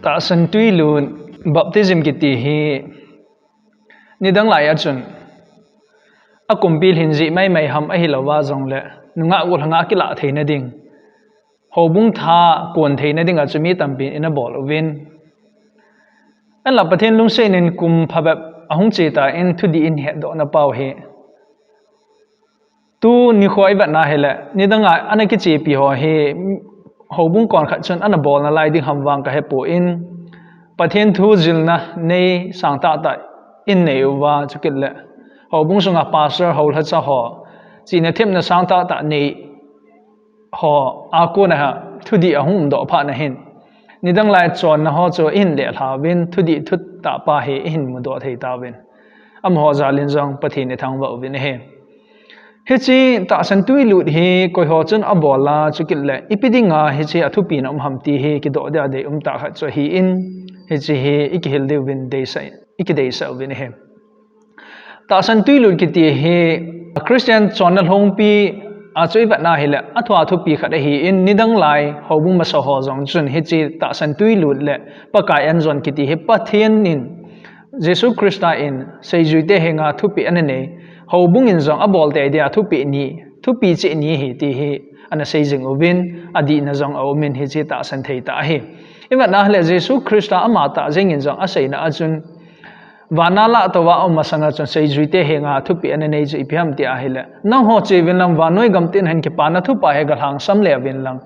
ta san tui lun baptism kiti hi nidang lai achun akum Pilhin ji mai ham a hilawa jong le nunga ul hanga kila theina ding hobung tha kon theina ding achumi tampi ina bol win an la Pathen lung se nin kum phabap ahung cheta in thudih in het do na pau he tu ni khoi ba na hele nidanga anaki che pi ho he hobung kon khat chun ana bol na lai ding hamwang ka he po in Pathen thu jilna nei sangta ta in nei wa chukil le hobung sunga pastor hol ha cha ho china them na sangta ta nei ho a ko na ha thudih ahum do pha na hin nidang lai chon na ho cho in le hla win thudih thut ta pa he in mu do thei ta win am ho zalin jong Pathen ni thang wa win he hichi ta san tui lut he koi ho chun Abol'A chukil le ipidinga hichi athupi na hamti he ki do da de ta kha cho hi in hichi he ikihil de win de sai ikidei sa win he ta san tui lut ki ti he Christian channel hong pi a choi ba na hele athwa thupi kha hi in nidang lai hobung ma so ho jong chun hichi ta san tui lut le pakai an jon ki ti he Pathen in Jesus Christa in seijuite henga thupi anane hobung in jong abol te dia thupi chi ni hi ti hi ana seijing ovin adi na jong omin hi chi ta san thei ta hi iwa na le Jesus Christa ama ta jing in jong asai na achun vanala to wa om sanga chon seijuite henga thupi anane ju iphiam ti a hile na ho che win lam wanoi gamtin han ki pana thupa he gal hang sam le win lang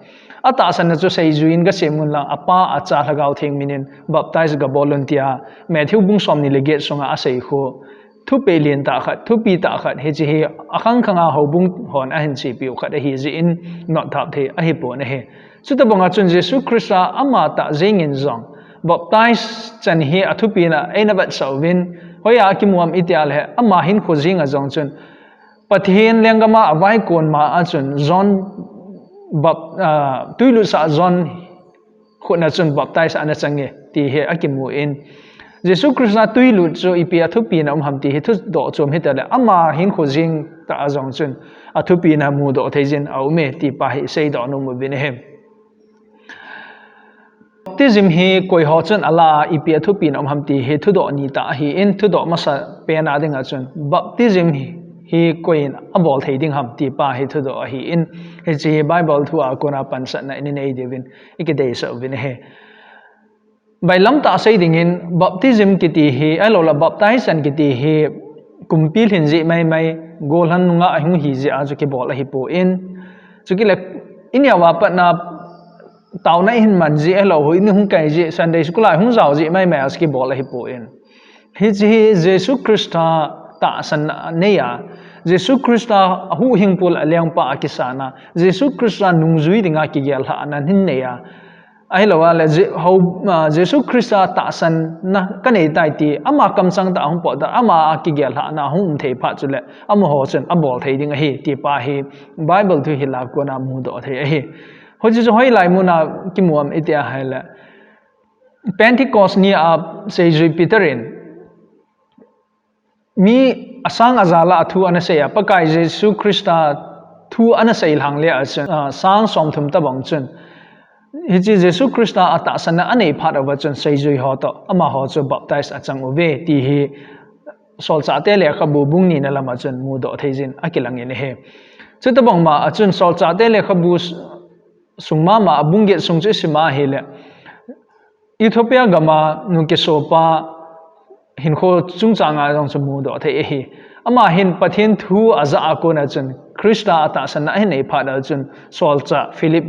ata san chu seijuin ga semun lang apa acha lagau thing minin baptize ga volunteer Matthew bung som ni le get songa asai kho thupe lien ta khat thupi ta khat he chi he akhang khanga hobung hon a hin chi piu khat hi ji in not thap the a hi po ne he chuta bonga chun Jesus Christa ama ta jing in zong baptize chan hi athupi na ena bat sawin hoya ki muam itial he ama hin khojing a jong chun Pathen lengama awai kon ma a chun zon bap tuilu sa zon khona chun baptize ana change ti he akimu in Jesus Christa tui lut cho ipi athupi na hamti hi thu do chom hitale ama hin khojing ta azong chun athupi na mu do theijin aume ti pa hi sei do no mu bin hem baptism hi koi ho chun ala ipi athupi na hamti hi thu do ni ta hi in thu do masa pe na ding a chun baptism hi Koyin abol thei ding ham ti pa hi thu do hi in hi chi Bible thu a kona pansa na in nei devin ikidei so vin he by lam ta sei ding in baptism kiti hi alola baptize an kiti hi kum Pilhin ji mai gol han nga ahung hi ji a ki bol'a hi po in chukile inya wa pa na taw na hin man ji alo hoi ni hung kai ji Sunday school a hung zaw ji mai as ki bol'a hi po in hi ji Jesus Christa ta san neya Jesus Christa hu hingpul alyang pa akisana Jesus Christa nungzui dinga ki gel ha anan hin neya ai lo wa le Jesus Christa ta san na kanei tai ti ama kamsang ta hung po da ama ki gel ha na hung thei pha chule ama ho chen abol thei ding hi ti pa hi Bible thu hila ko na mu do thei hi ho ji hoi lai mu na ki muam itia haila Pentecost ni a sei Peterin mi asang azala thu ana sei pa kai Jesus Christa thu ana sei hang le a sang som thum ta bang chun hichi Jesus Christa ata sana anei phat of chun seijui ho to ama ho chu baptize achang ove ti hi sol cha te le khabu bung ni na lama chun mu do theijin akilang in he chuta bang ma achun sol cha te le khabu sungma ma abung ge sung chu sima he le Ethiopia gama nu ke sopa hin kho chung changa jong chu mu do the hi ama hin Pathen thu aza akona chun Christa ata sana anei phat chun sol cha Philip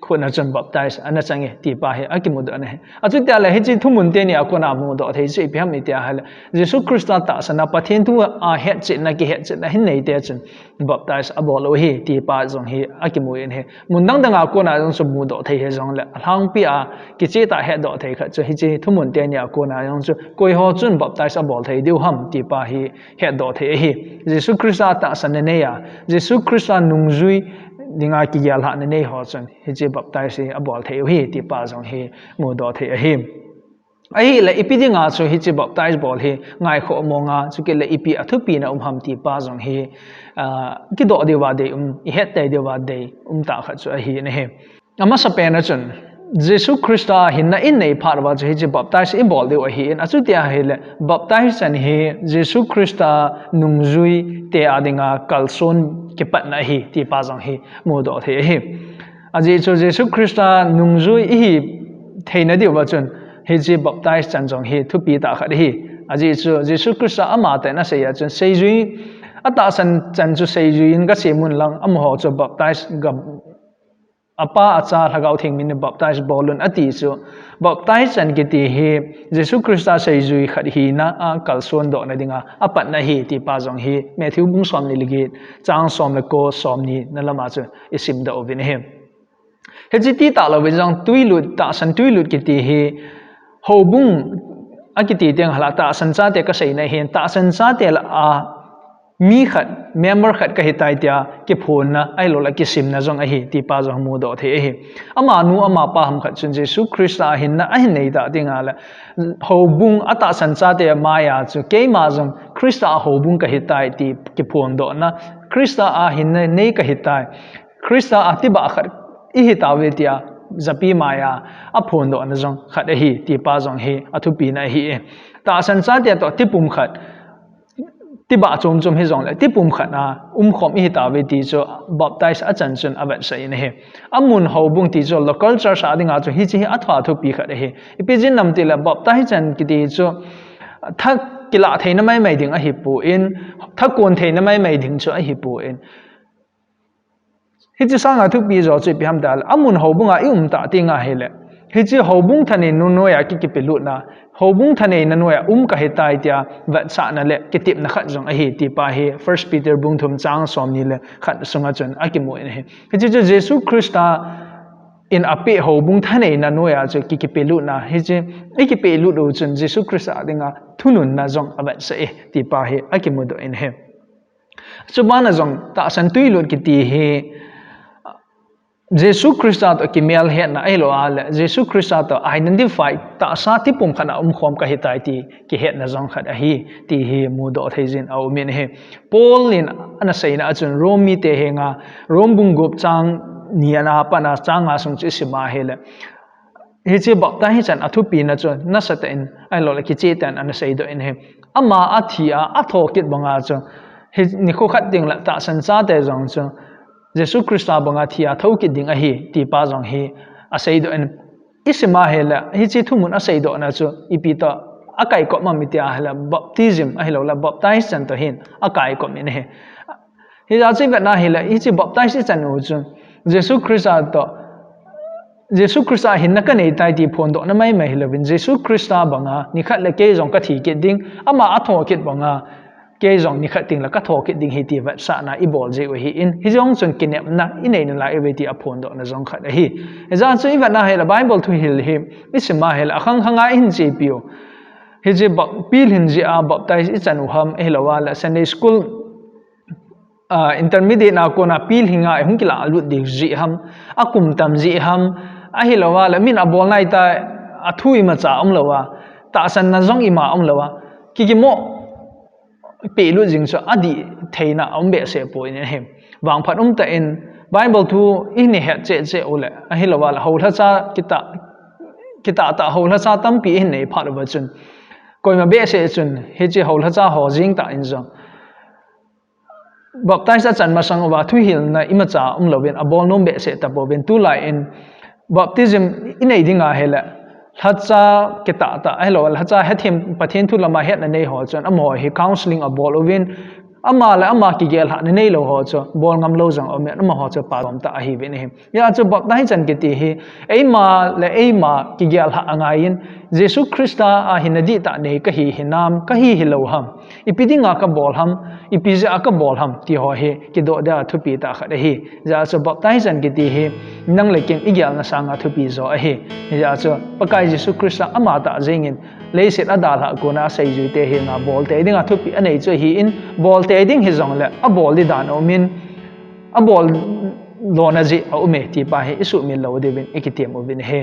khona chun baptize ana change ti pa he akimud ane achu ta la hichi thumun te ni akona mu do thei se pyam itia hal Jesus Christa ta sana Pathen thu a het che na ki het che na hin nei te chun baptize Abol'A hi ti pa jong hi akimu in he mundang dang akona jong su mu do thei he jong le hang pi a ki che ta he do thei kha chu hichi thumun te ni akona jong chu koi ho chun baptize Abol'A thei deu ham ti pa hi het do thei hi Jesus Christa ta sana ne ya Jesus Christa nungzui dinga ki yal ha nei ho chun hichi baptize Abol'A thei hi ti pa jong hi mu do thei hi ai la ipidinga chu hichi baptize bol hi ngai kho monga chu ke la ipi athupi na ham ti pa jong hi ki do de wa de ihet te de wa de ta kha chu hi ne he ama sa pe na chun Jesus Christa hinna in nei pharwa je je baptize in bol de hi in achu tia hele baptize an he Jesus Christa nungzui te adinga kalson ke patna hi ti pa jong hi mu do the hi aji chu Jesus Christa nungzui hi theina di wa chun he je baptize chan jong hi thupi ta khat hi aji chu Jesus Christa ama ta na se ya chun seizui ata san chan chu seizui in ga semun lang am ho chu baptize ga apa acha thagau thing min baptize bolun ati chu baptize an kiti hi Jesus Christa seizui khat hi na a kalson do na dinga apat na hi ti pa jong hi Matthew bung som ni ligit chang som le ko som ni na lama chu isim da ovin he he ti ta lo jong tuilut ta san tuilut kiti hi ho bung akiti teng hala ta san cha te ka sei na hen ta san cha te la a mi khat member khat ka hitai tia ke phone na ai lo la ki sim na jong a hi ti pa jong mu do the hi ama nu ama pa ham khat chun Jesus Christa hin na ai nei da tinga la ho bung ata san cha te Maiya chu ke ma jong Christa ho bung ka hitai ti ke phone do na Christa a hin nei ka hitai Christa atiba khat ihita ve tia zapi Maiya a phone do na jong khat a hi ti pa jong hi athu pi na hi ta san cha te to tipum khat tiba chom chom he jong la tipum khana khom hi ta ve ti cho baptize a chan chun avat sai ne he amun ho bung ti cho local church adinga cho hi chi athwa thu pi khat he ipijin nam ti la baptize chan ki ti cho thak kila theina mai ding a hi pu in thakon theina mai ding cho a hi pu in hi chi sanga thu pi zo chi pi ham dal amun ho bunga i ta ti nga hele hi chi ho bung thani nu no ya ki pilu na ho bung thane na noya ka hitai tia vat sa na le kitip na khat jong a hi ti pa hi first Peter bung thum chang som ni le khat sunga chun akimu in he hi chi Jesus Christa in ape ho bung thane na noya chu ki pelu na hi chi ki pelu do chun Jesus Christa dinga thunun na jong avat sa ti pa hi akimu do in he chubana jong ta san tuilot ki ti he Jesus Christa to kimel hetna elo ale Jesus Christa to identify ta sa ti pum khana khom ka hitai ti ki hetna jong khat a hi ti hi mu do theijin au min he Paul in ana seina achun romi te henga rombung gop chang ni ana pana changa sung chi sima hele hi che bapta hi chan athu pi na chon na sata in ai lo la ki che tan ana sei do in he ama athia athokit banga cho hi ni kho khat ding la ta san cha te jong cho Jesus Christa banga thia thoki ding a hi ti pa jong hi asei do en isima hela hi chi thumun asei do na chu ipita akai ko ma mitia hela baptism a helo la baptize chan to hin akai ko min he hi ja chi na hela hi chi baptize chan u chu Jesus Christa hin na ka nei tai ti phon do na mai hela bin Jesus Christa banga ni khat le ke jong ka thi ke ding ama atho kit banga ke jong ni khating la ka thok ding hi ti va sa na ibol je hi in hi jong chun kinep na inei na la eveti aphon do na jong khat hi ja chu iwa na hela Bible thu hil hi isma hela akhang khanga in je pio hi je Pilhin je a baptize i chanu ham helwa la Sunday school intermediate na ko na Pilhinga hung kila alut de ji ham akum tam ji ham a helwa la min Abol'A ta athui ma cha lawa ta san na jong ima lawa ki mo pelu jing so adi theina ambe se point he wang phat ta in Bible thu ihet che ole a hilawal hola cha kita ta hola cha tam pi in nei phat ba chun koima be se chun he che hola cha ho jing ta in jong baptize chan ma sang wa thu hilna ima cha lovin abol nom be se ta bo ben tu lai in baptism inei dinga hela hacha kita ta hello hacha hethim Pathen thu lama het na nei ho chon amo hi counseling abol ovin ama la ama ki gel ha nei lo ho cho bol ngam lo jang ome ama ho cho pa rom ta hi ben hi ya cho bak dai chan ki ti hi ei ma ki gel ha angain Jesus Christa a hinadi ta nei ka hi hinam ka hi hilo ham ipidinga ka bol ham ipiza ka bol ham ti ho he ki do da thupi ta kha hi ja cho bak dai chan ki ti hi nang le ken igyal na sanga thupi zo a hi ja cho pakai Jesus Christa ama ta jengin leiset adal ha ko na sei ju te he na bol te dinga thupi anei cho hi in bol te ding hi zong le a bol di dan o min a bol lo na ji au me ti pa he isu min lo de bin ikitem o bin he